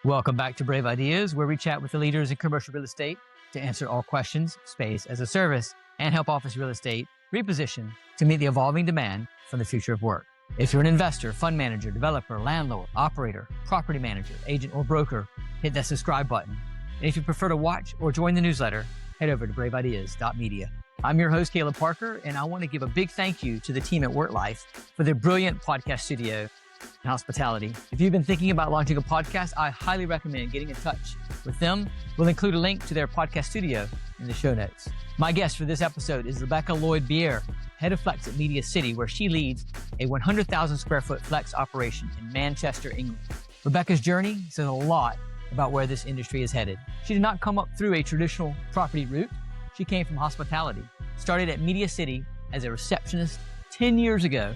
Welcome back to Brave Ideas, where we chat with the leaders in commercial real estate to answer all questions, space as a service, and help office real estate reposition to meet the evolving demand from the future of work. If you're an investor, fund manager, developer, landlord, operator, property manager, agent, or broker, hit that subscribe button. And if you prefer to watch or join the newsletter, head over to braveideas.media. I'm your host, Caleb Parker, and I want to give a big thank you to the team at WorkLife for their brilliant podcast studio and hospitality. If you've been thinking about launching a podcast, I highly recommend getting in touch with them. We'll include a link to their podcast studio in the show notes. My guest for this episode is Rebekah Lloyd-Beere, head of Flex at MediaCity, where she leads a 100,000 square foot Flex operation in Manchester, England. Rebekah's journey says a lot about where this industry is headed. She did not come up through a traditional property route. She came from hospitality, started at MediaCity as a receptionist 10 years ago,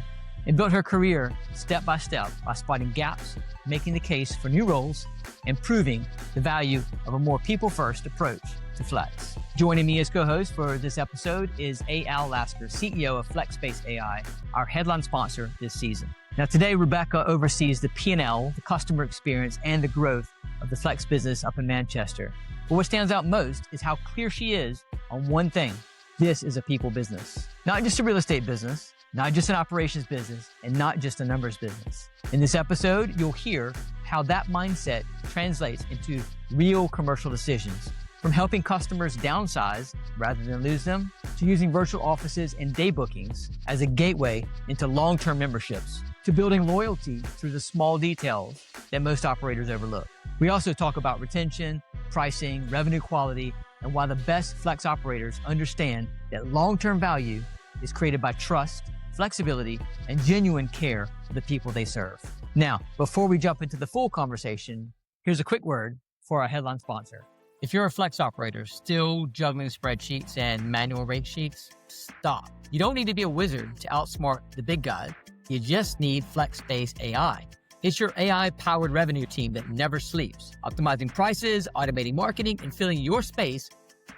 and built her career step by step by spotting gaps, making the case for new roles, and proving the value of a more people-first approach to Flex. Joining me as co-host for this episode is A.L. Lasker, CEO of FlexSpace AI, our headline sponsor this season. Now today, Rebekah oversees the P&L, the customer experience, and the growth of the Flex business up in Manchester. But what stands out most is how clear she is on one thing. This is a people business, not just a real estate business, not just an operations business, and not just a numbers business. In this episode, you'll hear how that mindset translates into real commercial decisions, from helping customers downsize rather than lose them, to using virtual offices and day bookings as a gateway into long-term memberships, to building loyalty through the small details that most operators overlook. We also talk about retention, pricing, revenue quality, and why the best Flex operators understand that long-term value is created by trust, flexibility, and genuine care for the people they serve. Now, before we jump into the full conversation, here's a quick word for our headline sponsor. If you're a Flex operator still juggling spreadsheets and manual rate sheets, stop. You don't need to be a wizard to outsmart the big guys. You just need FlexSpace AI. It's your AI-powered revenue team that never sleeps, optimizing prices, automating marketing, and filling your space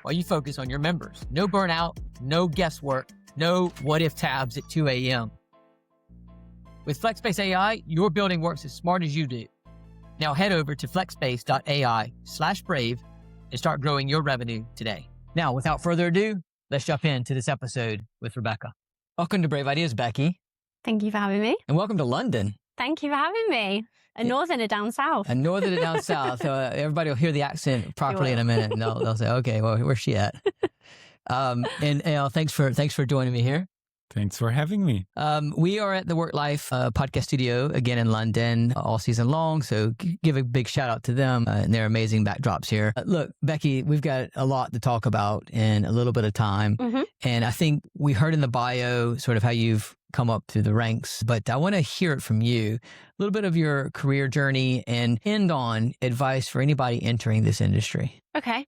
while you focus on your members. No burnout, no guesswork, no what-if tabs at 2 a.m. With FlexSpace AI, your building works as smart as you do. Now head over to flexspace.ai/brave and start growing your revenue today. Now, without further ado, let's jump into this episode with Rebekah. Welcome to Brave Ideas, Becky. Thank you for having me. And welcome to London. Thank you for having me. A northerner down south. A northerner down south. Everybody will hear the accent properly in a minute, and they'll say, okay, well, where's she at? And thanks for joining me here. Thanks for having me. We are at the WorkLife podcast studio again in London all season long. So give a big shout out to them and their amazing backdrops here. Look, Becky, we've got a lot to talk about in a little bit of time. Mm-hmm. And I think we heard in the bio sort of how you've come up through the ranks, but I want to hear it from you, a little bit of your career journey and end on advice for anybody entering this industry. Okay.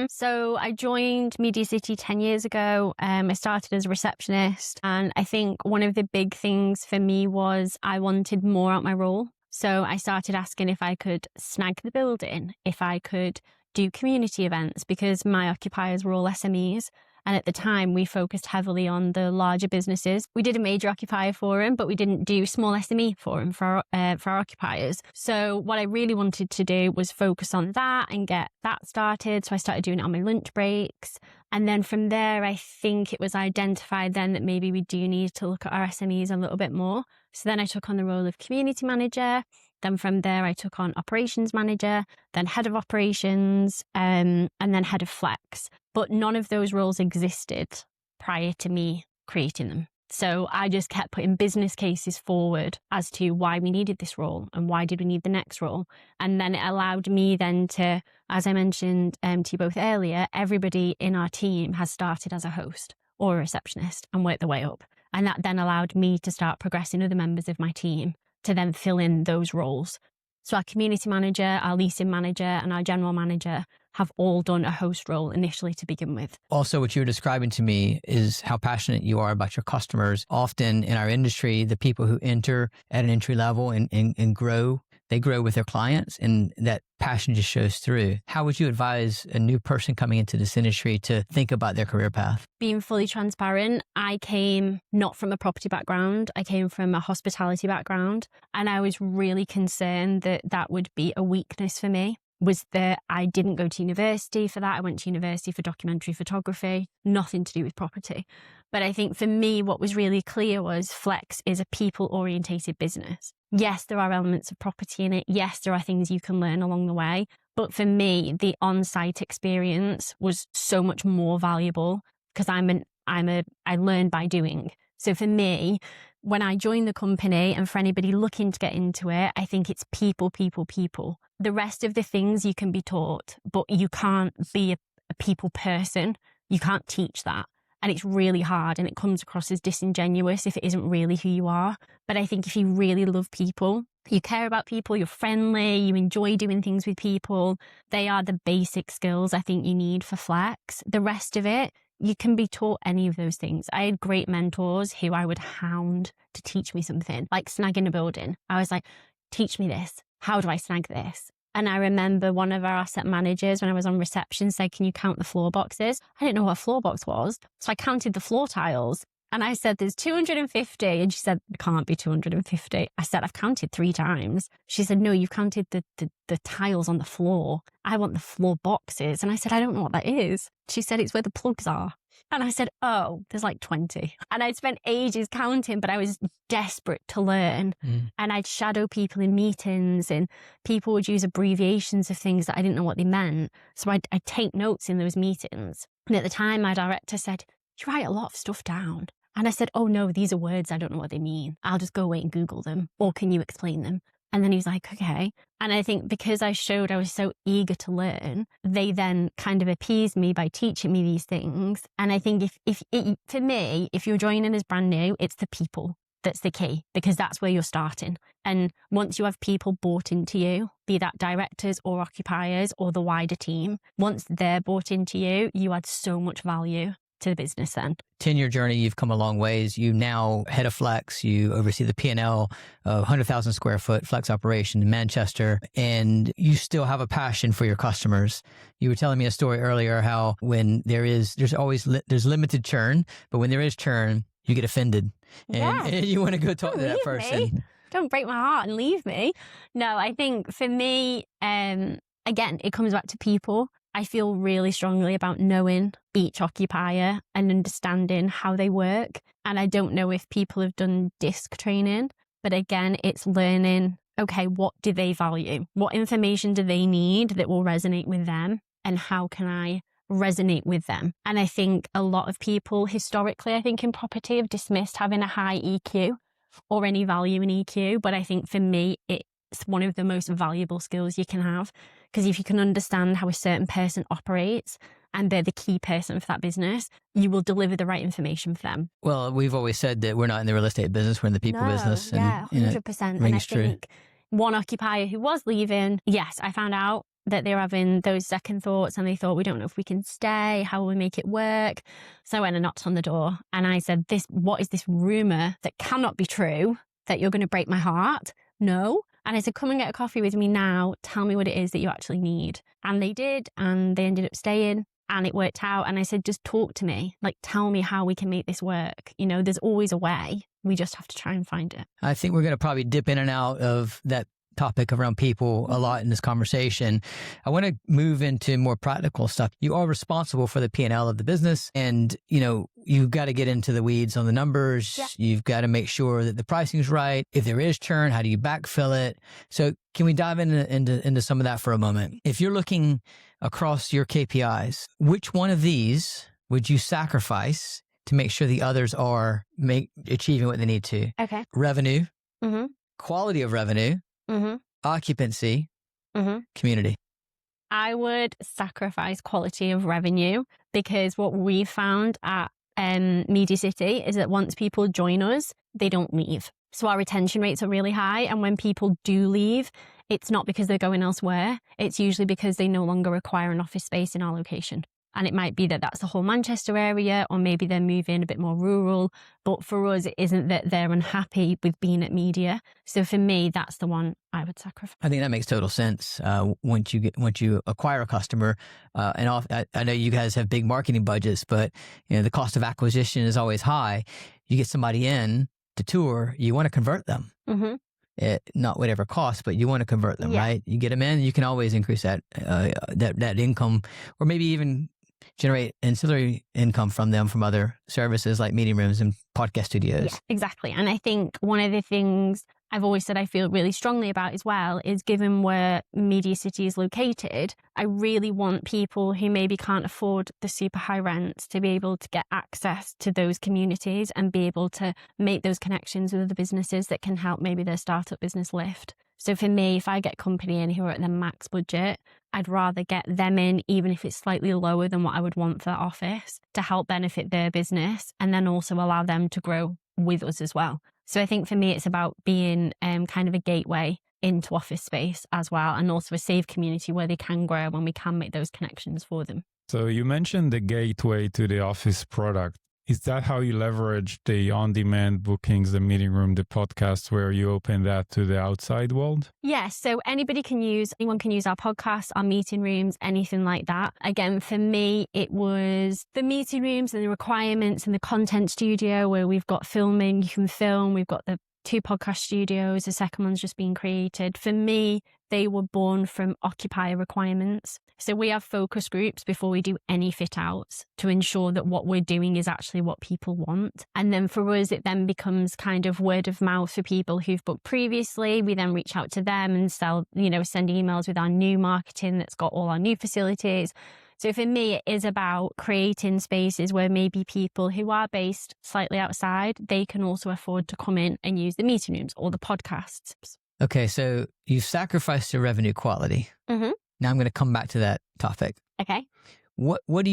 So I joined MediaCity 10 years ago. I started as a receptionist, and I think one of the big things for me was I wanted more out my role. So I started asking if I could snag the building, if I could do community events, because my occupiers were all SMEs. And at the time, we focused heavily on the larger businesses. We did a major occupier forum, but we didn't do small SME forum for our occupiers. So what I really wanted to do was focus on that and get that started. So I started doing it on my lunch breaks. And then from there, I think it was identified then that maybe we do need to look at our SMEs a little bit more. So then I took on the role of community manager. Then from there, I took on operations manager, then head of operations, and then head of Flex. But none of those roles existed prior to me creating them. So I just kept putting business cases forward as to why we needed this role and why did we need the next role. And then it allowed me then to, as I mentioned to you both earlier, everybody in our team has started as a host or a receptionist and worked their way up. And that then allowed me to start progressing other members of my team to then fill in those roles. So our community manager, our leasing manager, and our general manager have all done a host role initially to begin with. Also, what you're describing to me is how passionate you are about your customers. Often in our industry, the people who enter at an entry level and grow they grow with their clients, and that passion just shows through. How would you advise a new person coming into this industry to think about their career path? Being fully transparent, I came not from a property background. I came from a hospitality background. And I was really concerned that that would be a weakness for me, was that I didn't go to university for that. I went to university for documentary photography, nothing to do with property. But I think for me, what was really clear was Flex is a people-orientated business. Yes, there are elements of property in it. Yes, there are things you can learn along the way. But for me, the on-site experience was so much more valuable because I learn by doing. So for me, when I joined the company, and for anybody looking to get into it, I think it's people, people, people. The rest of the things you can be taught, but you can't be a people person. You can't teach that. And it's really hard, and it comes across as disingenuous if it isn't really who you are. But I think if you really love people, you care about people, you're friendly, you enjoy doing things with people, they are the basic skills I think you need for Flex. The rest of it, you can be taught any of those things. I had great mentors who I would hound to teach me something, like snagging a building. I was like, teach me this. How do I snag this? And I remember one of our asset managers, when I was on reception, said, can you count the floor boxes? I didn't know what a floor box was. So I counted the floor tiles. And I said, there's 250. And she said, it can't be 250. I said, I've counted 3 times. She said, no, you've counted the tiles on the floor. I want the floor boxes. And I said, I don't know what that is. She said, it's where the plugs are. And I said, oh, there's like 20. And I'd spent ages counting, but I was desperate to learn. And I'd shadow people in meetings, and people would use abbreviations of things that I didn't know what they meant. So I'd take notes in those meetings. And at the time, my director said, you write a lot of stuff down. And I said, oh no, these are words. I don't know what they mean. I'll just go away and Google them. Or can you explain them? And then he was like, okay. And I think because I showed I was so eager to learn, they then kind of appeased me by teaching me these things. And I think for me, if you're joining as brand new, it's the people that's the key, because that's where you're starting. And once you have people bought into you, be that directors or occupiers or the wider team, once they're bought into you, you add so much value to the business then. 10-year journey, you've come a long ways. You now head of Flex, you oversee the P&L of 100,000 square foot Flex operation in Manchester, and you still have a passion for your customers. You were telling me a story earlier how when there's limited churn, but when there is churn, you get offended and you want to go talk to that person. Me. Don't break my heart and leave me. No, I think for me, again, it comes back to people. I feel really strongly about knowing each occupier and understanding how they work. And I don't know if people have done DISC training, but again, it's learning, okay, what do they value? What information do they need that will resonate with them? And how can I resonate with them? And I think a lot of people historically, I think in property, have dismissed having a high EQ or any value in EQ. But I think for me, it's one of the most valuable skills you can have. Because if you can understand how a certain person operates and they're the key person for that business, you will deliver the right information for them. Well, we've always said that we're not in the real estate business, we're in the people business. And, yeah, 100%. And I think one occupier who was leaving, yes, I found out that they were having those second thoughts and they thought, we don't know if we can stay, how will we make it work? So I went and knocked on the door and I said, what is this rumor that cannot be true, that you're going to break my heart? No. And I said, come and get a coffee with me now. Tell me what it is that you actually need. And they did. And they ended up staying and it worked out. And I said, just talk to me. Like, tell me how we can make this work. You know, there's always a way. We just have to try and find it. I think we're going to probably dip in and out of that topic around people a lot in this conversation. I want to move into more practical stuff. You are responsible for the P&L of the business, and you've got to get into the weeds on the numbers. Yeah. You've got to make sure that the pricing's right. If there is churn, how do you backfill it? So can we dive into some of that for a moment? If you're looking across your KPIs, which one of these would you sacrifice to make sure the others are achieving what they need to? Okay. Revenue, quality of revenue, occupancy, community. I would sacrifice quality of revenue, because what we've found at MediaCity is that once people join us, they don't leave. So our retention rates are really high. And when people do leave, it's not because they're going elsewhere. It's usually because they no longer require an office space in our location. And it might be that that's the whole Manchester area, or maybe they're moving a bit more rural. But for us, it isn't that they're unhappy with being at media. So for me, that's the one I would sacrifice. I think that makes total sense. Once you acquire a customer, I know you guys have big marketing budgets, but the cost of acquisition is always high. You get somebody in to tour, you want to convert them. Mm-hmm. Not whatever cost, but you want to convert them, Yeah. right? You get them in, you can always increase that income, or maybe even generate ancillary income from them from other services like meeting rooms and podcast studios. Yeah, exactly. And I think one of the things I've always said I feel really strongly about as well is, given where MediaCity is located, I really want people who maybe can't afford the super high rents to be able to get access to those communities and be able to make those connections with other businesses that can help maybe their startup business lift. So for me, if I get a company in who are at their max budget, I'd rather get them in, even if it's slightly lower than what I would want for that office, to help benefit their business and then also allow them to grow with us as well. So I think for me, it's about being kind of a gateway into office space as well, and also a safe community where they can grow and we can make those connections for them. So you mentioned the gateway to the office product. Is that how you leverage the on-demand bookings, the meeting room, the podcast, where you open that to the outside world? Yes. So anyone can use our podcasts, our meeting rooms, anything like that. Again, for me, it was the meeting rooms and the requirements and the content studio where we've got filming, you can film. We've got the 2 podcast studios. The second one's just being created. For me, they were born from occupier requirements. So we have focus groups before we do any fit outs to ensure that what we're doing is actually what people want. And then for us, it then becomes kind of word of mouth for people who've booked previously. We then reach out to them and send emails with our new marketing that's got all our new facilities. So for me, it is about creating spaces where maybe people who are based slightly outside, they can also afford to come in and use the meeting rooms or the podcasts. Okay, so you've sacrificed your revenue quality. Mm-hmm. Now I'm going to come back to that topic. Okay.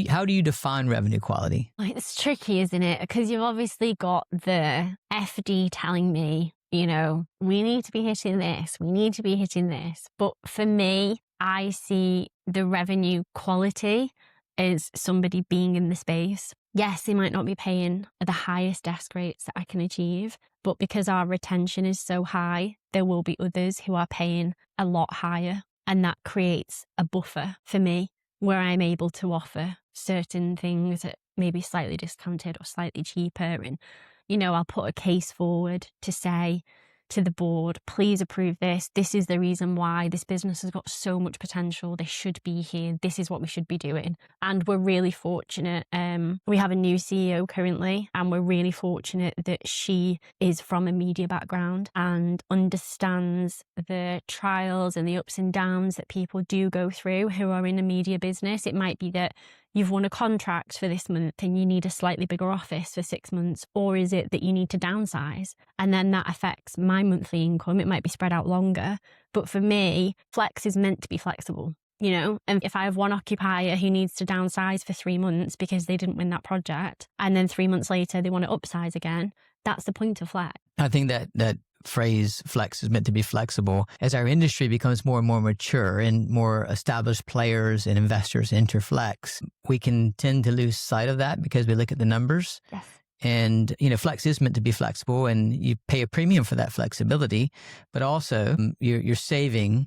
How do you define revenue quality? It's tricky, isn't it? Because you've obviously got the FD telling me, we need to be hitting this, we need to be hitting this. But for me, I see the revenue quality as somebody being in the space. Yes, they might not be paying at the highest desk rates that I can achieve, but because our retention is so high, there will be others who are paying a lot higher. And that creates a buffer for me where I'm able to offer certain things at maybe slightly discounted or slightly cheaper. And, I'll put a case forward to say to the board, please approve this. This is the reason why this business has got so much potential. They should be here. This is what we should be doing. And we're really fortunate. We have a new CEO currently, and we're really fortunate that she is from a media background and understands the trials and the ups and downs that people do go through who are in a media business. It might be that you've won a contract for this month and you need a slightly bigger office for 6 months, or is it that you need to downsize? And then that affects my monthly income. It might be spread out longer. But for me, flex is meant to be flexible, And if I have one occupier who needs to downsize for 3 months because they didn't win that project, and then 3 months later they want to upsize again, that's the point of flex. I think that phrase flex is meant to be flexible. As our industry becomes more and more mature and more established players and investors enter flex, we can tend to lose sight of that because we look at the numbers. Yes. And, flex is meant to be flexible, and you pay a premium for that flexibility, but also you're saving,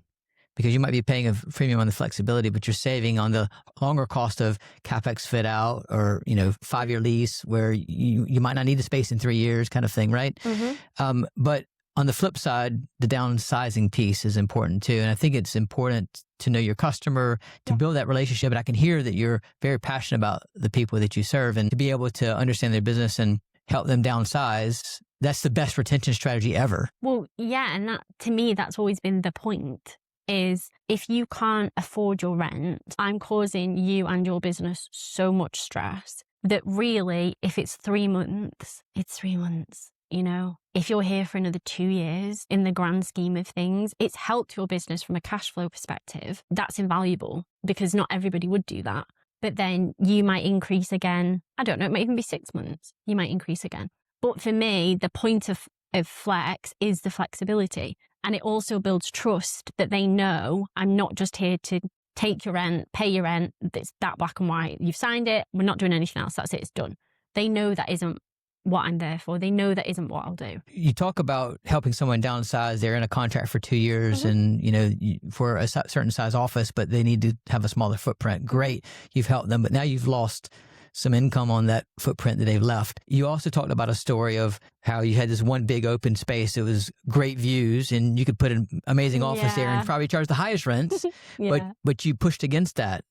because you might be paying a premium on the flexibility, but you're saving on the longer cost of CapEx fit out or, 5-year lease where you might not need the space in 3 years kind of thing, right? Mm-hmm. But on the flip side, the downsizing piece is important too. And I think it's important to know your customer, to build that relationship. And I can hear that you're very passionate about the people that you serve, and to be able to understand their business and help them downsize. That's the best retention strategy ever. Well, yeah. And that, to me, that's always been the point, is if you can't afford your rent, I'm causing you and your business so much stress that really, if it's 3 months, it's 3 months. If you're here for another 2 years, in the grand scheme of things, it's helped your business from a cash flow perspective. That's invaluable because not everybody would do that. But then you might increase again. I don't know, it might even be 6 months. You might increase again. But for me, the point of flex is the flexibility. And it also builds trust that they know I'm not just here to take your rent, pay your rent. It's that black and white. You've signed it. We're not doing anything else. That's it. It's done. They know that isn't what I'm there for. They know that isn't what I'll do. You talk about helping someone downsize. They're in a contract for 2 years and, for a certain size office, but they need to have a smaller footprint. Great. You've helped them, but now you've lost some income on that footprint that they've left. You also talked about a story of how you had this one big open space. It was great views and you could put an amazing office there and probably charge the highest rents, but you pushed against that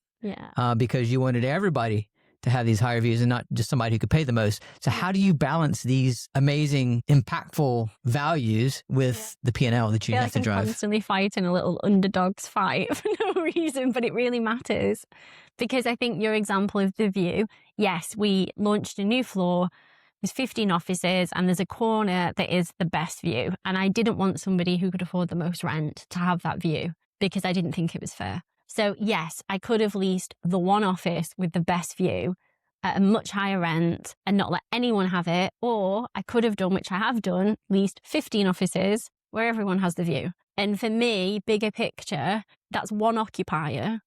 because you wanted everybody to have these higher views and not just somebody who could pay the most. So how do you balance these amazing, impactful values with the P&L that you have to drive? I'm constantly fighting a little underdog's fight for no reason, but it really matters. Because I think your example of the view, yes, we launched a new floor, there's 15 offices and there's a corner that is the best view. And I didn't want somebody who could afford the most rent to have that view because I didn't think it was fair. So yes, I could have leased the one office with the best view at a much higher rent and not let anyone have it. Or I could have done, which I have done, leased 15 offices where everyone has the view. And for me, bigger picture, that's one occupier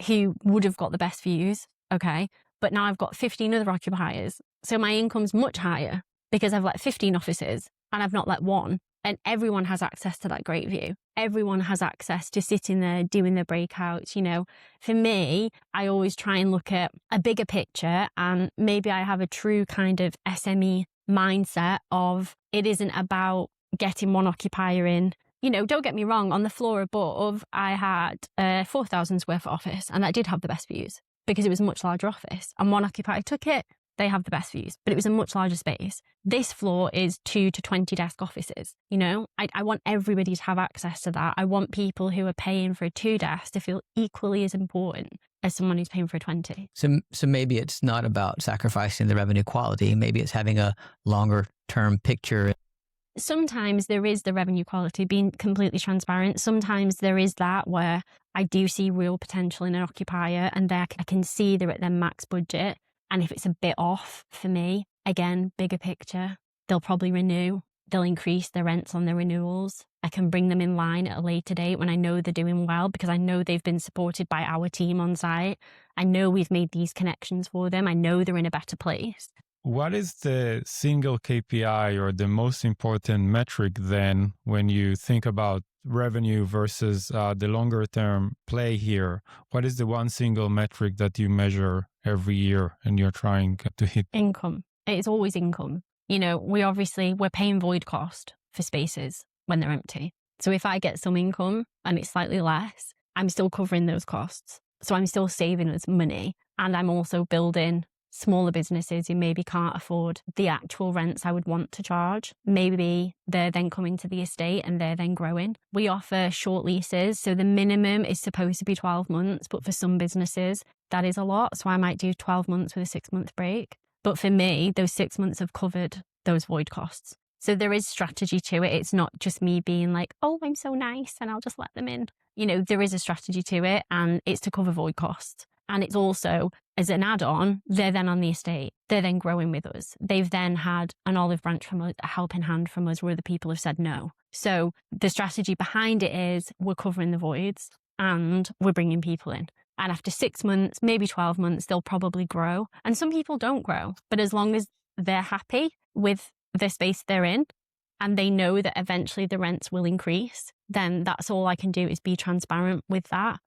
who would have got the best views, okay? But now I've got 15 other occupiers. So my income's much higher because I've let 15 offices and I've not let one. And everyone has access to that great view. Everyone has access to sitting there doing their breakouts. For me, I always try and look at a bigger picture, and maybe I have a true kind of SME mindset of it isn't about getting one occupier in. Don't get me wrong, on the floor above, I had a 4,000 square foot office and that did have the best views because it was a much larger office and one occupier took it. They have the best views, but it was a much larger space. This floor is 2 to 20 desk offices. I want everybody to have access to that. I want people who are paying for a 2 desk to feel equally as important as someone who's paying for a 20. So maybe it's not about sacrificing the revenue quality. Maybe it's having a longer term picture. Sometimes there is the revenue quality, being completely transparent. Sometimes there is that where I do see real potential in an occupier and I can see they're at their max budget. And if it's a bit off for me, again, bigger picture, they'll probably renew. They'll increase their rents on their renewals. I can bring them in line at a later date when I know they're doing well because I know they've been supported by our team on site. I know we've made these connections for them. I know they're in a better place. What is the single KPI or the most important metric then when you think about revenue versus the longer term play here? What is the one single metric that you measure every year and you're trying to hit? Income. It's always income. We're paying void cost for spaces when they're empty. So if I get some income and it's slightly less, I'm still covering those costs. So I'm still saving us money. And I'm also building smaller businesses who maybe can't afford the actual rents I would want to charge. Maybe they're then coming to the estate and they're then growing. We offer short leases. So the minimum is supposed to be 12 months, but for some businesses, that is a lot. So I might do 12 months with a 6-month break. But for me, those 6 months have covered those void costs. So there is strategy to it. It's not just me being like, oh, I'm so nice and I'll just let them in. There is a strategy to it and it's to cover void costs. And it's also, as an add-on, they're then on the estate. They're then growing with us. They've then had an olive branch from us, a helping hand from us where the people have said no. So the strategy behind it is we're covering the voids and we're bringing people in. And after 6 months, maybe 12 months, they'll probably grow. And some people don't grow. But as long as they're happy with the space they're in and they know that eventually the rents will increase, then that's all I can do is be transparent with that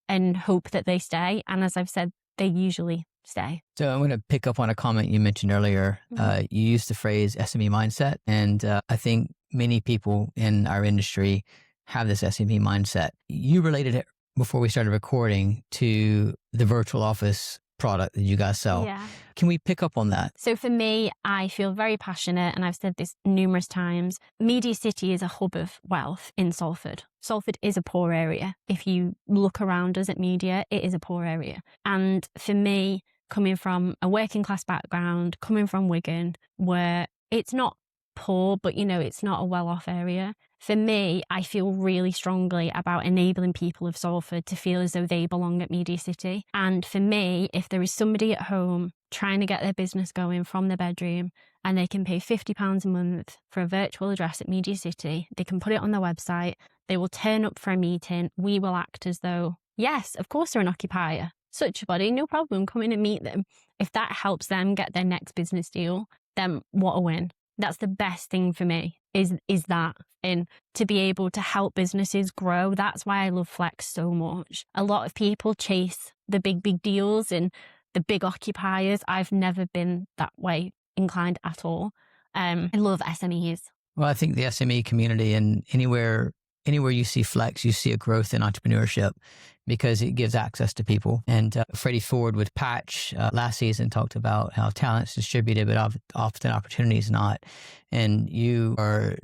and hope that they stay. And as I've said, they usually stay. So I'm going to pick up on a comment you mentioned earlier. You used the phrase SME mindset. And I think many people in our industry have this SME mindset. You related it before we started recording to the virtual office product that you guys sell. Yeah. Can we pick up on that? So for me, I feel very passionate, and I've said this numerous times. MediaCity is a hub of wealth in Salford. Salford is a poor area. If you look around us at Media, it is a poor area. And for me, coming from a working class background, coming from Wigan, where it's not poor, but it's not a well-off area. For me, I feel really strongly about enabling people of Salford to feel as though they belong at MediaCity. And for me, if there is somebody at home trying to get their business going from their bedroom and they can pay £50 a month for a virtual address at MediaCity, they can put it on their website, they will turn up for a meeting, we will act as though Yes, of course they're an occupier. Such a body, no problem. Come in and meet them. If that helps them get their next business deal, then what a win. That's the best thing for me is that. And to be able to help businesses grow. That's why I love Flex so much. A lot of people chase the big deals and the big occupiers. I've never been that way inclined at all. I love SMEs. Well, I think the SME community, and anywhere you see Flex, you see a growth in entrepreneurship because it gives access to people. And Freddie Ford with Patch last season talked about how talent's distributed, but often opportunity is not. And you are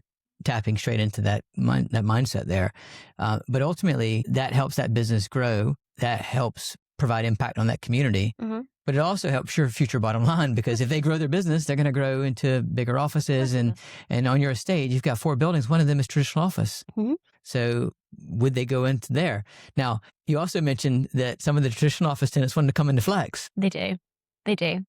tapping straight into that mindset there. But ultimately, that helps that business grow. That helps provide impact on that community. Mm-hmm. But it also helps your future bottom line, because if they grow their business, they're going to grow into bigger offices. And on your estate, you've got 4 buildings. One of them is traditional office. Mm-hmm. So would they go into there? Now, you also mentioned that some of the traditional office tenants wanted to come into Flex. They do.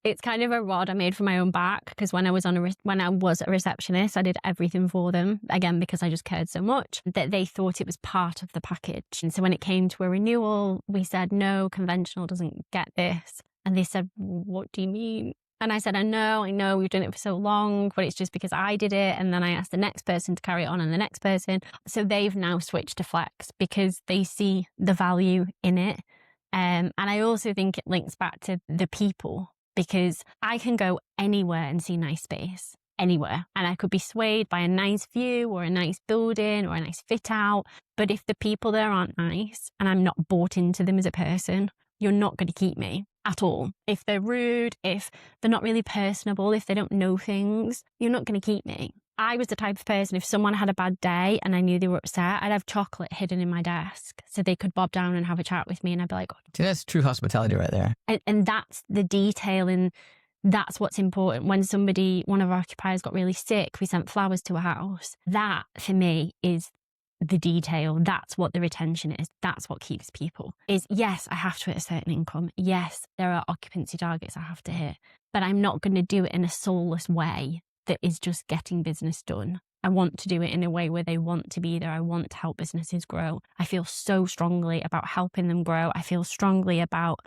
It's kind of a rod I made for my own back, because when I was a receptionist, I did everything for them, again, because I just cared so much, that they thought it was part of the package. And so when it came to a renewal, we said, no, conventional doesn't get this. And they said, what do you mean? And I said, I know, we've done it for so long, but it's just because I did it. And then I asked the next person to carry it on, and the next person. So they've now switched to Flex because they see the value in it. And I also think it links back to the people, because I can go anywhere and see nice space, anywhere. And I could be swayed by a nice view or a nice building or a nice fit out. But if the people there aren't nice and I'm not bought into them as a person, you're not going to keep me at all. If they're rude, if they're not really personable, if they don't know things, you're not going to keep me. I was the type of person, if someone had a bad day and I knew they were upset, I'd have chocolate hidden in my desk so they could bob down and have a chat with me, and I'd be like, oh. See, that's true hospitality right there. And that's the detail, and that's what's important. When one of our occupiers got really sick, we sent flowers to a house. That, for me, is the detail. That's what the retention is. That's what keeps people. Is, yes, I have to hit a certain income. Yes, there are occupancy targets I have to hit, but I'm not going to do it in a soulless way that is just getting business done. I want to do it in a way where they want to be there. I want to help businesses grow. I feel so strongly about helping them grow. I feel strongly about,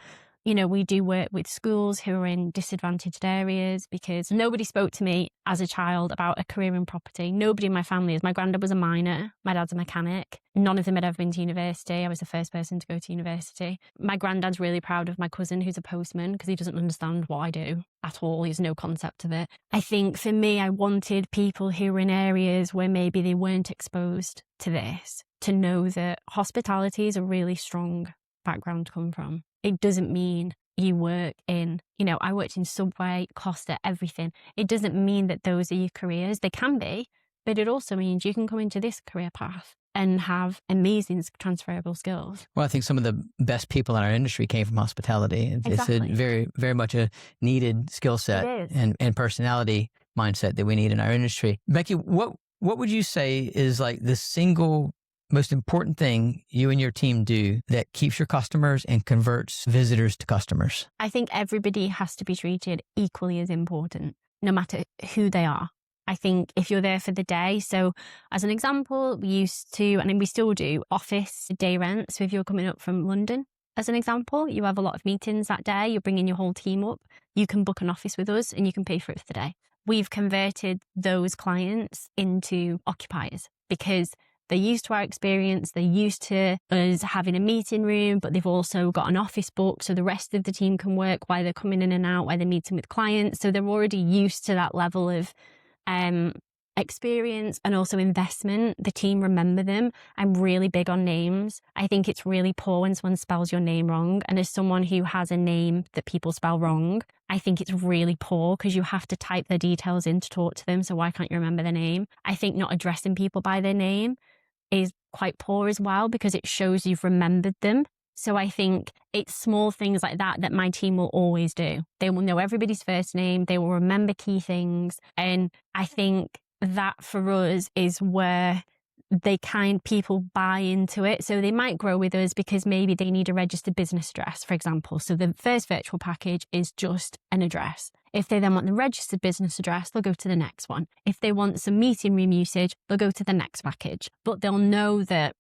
we do work with schools who are in disadvantaged areas, because nobody spoke to me as a child about a career in property. Nobody in my family is. My granddad was a miner. My dad's a mechanic. None of them had ever been to university. I was the first person to go to university. My granddad's really proud of my cousin who's a postman, because he doesn't understand what I do at all. He has no concept of it. I think for me, I wanted people who were in areas where maybe they weren't exposed to this to know that hospitality is a really strong background to come from. It doesn't mean you work in, I worked in Subway, Costa, everything. It doesn't mean that those are your careers. They can be, but it also means you can come into this career path and have amazing transferable skills. Well, I think some of the best people in our industry came from hospitality. Exactly. It's a very, very much a needed skill set and personality mindset that we need in our industry. Becky, what would you say is like the single most important thing you and your team do that keeps your customers and converts visitors to customers? I think everybody has to be treated equally as important, no matter who they are. I think if you're there for the day, so as an example, we used to, and we still do, office day rent. So if you're coming up from London, as an example, you have a lot of meetings that day, you're bringing your whole team up, you can book an office with us and you can pay for it for the day. We've converted those clients into occupiers because they're used to our experience. They're used to us having a meeting room, but they've also got an office book so the rest of the team can work while they're coming in and out, while they're meeting with clients. So they're already used to that level of experience and also investment. The team remember them. I'm really big on names. I think it's really poor when someone spells your name wrong. And as someone who has a name that people spell wrong, I think it's really poor because you have to type their details in to talk to them. So why can't you remember their name? I think not addressing people by their name is quite poor as well, because it shows you've remembered them. So I think it's small things like that my team will always do. They will know everybody's first name. They will remember key things. And I think that for us is where people buy into it. So they might grow with us because maybe they need a registered business address, for example. So the first virtual package is just an address. If they then want the registered business address, they'll go to the next one. If they want some meeting room usage, they'll go to the next package. But they'll know that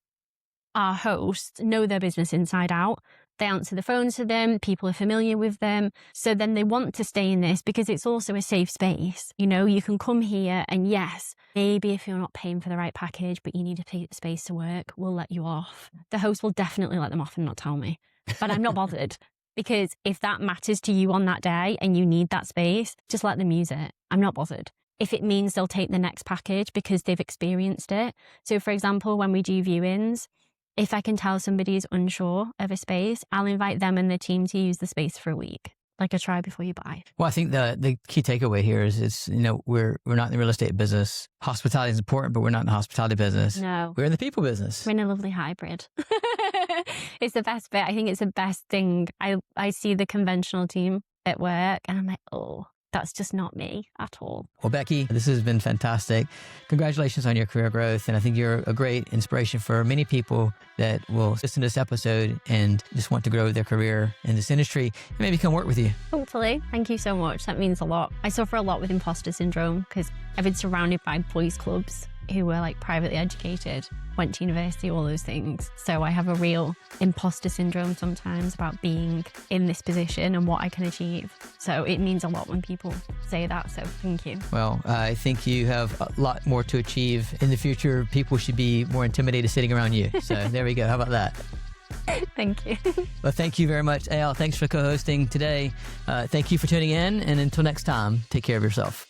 our hosts know their business inside out. They answer the phones to them. People are familiar with them. So then they want to stay in this because it's also a safe space. You know, you can come here and yes, maybe if you're not paying for the right package, but you need a space to work, we'll let you off. The host will definitely let them off and not tell me. But I'm not bothered because if that matters to you on that day and you need that space, just let them use it. I'm not bothered. If it means they'll take the next package because they've experienced it. So for example, when we do viewings, if I can tell somebody is unsure of a space, I'll invite them and the team to use the space for a week, like a try before you buy. Well, I think the key takeaway here is you know, we're not in the real estate business. Hospitality is important, but we're not in the hospitality business. No. We're in the people business. We're in a lovely hybrid. It's the best bit. I think it's the best thing. I see the conventional team at work and I'm like, oh, that's just not me at all. Well, Becky, this has been fantastic. Congratulations on your career growth. And I think you're a great inspiration for many people that will listen to this episode and just want to grow their career in this industry and maybe come work with you. Hopefully. Thank you so much. That means a lot. I suffer a lot with imposter syndrome because I've been surrounded by boys clubs who were like privately educated, went to university, all those things. So I have a real imposter syndrome sometimes about being in this position and what I can achieve. So it means a lot when people say that. So thank you. Well, I think you have a lot more to achieve in the future. People should be more intimidated sitting around you. So there we go. How about that? Thank you. Well, thank you very much, Al. Thanks for co-hosting today. Thank you for tuning in. And until next time, take care of yourself.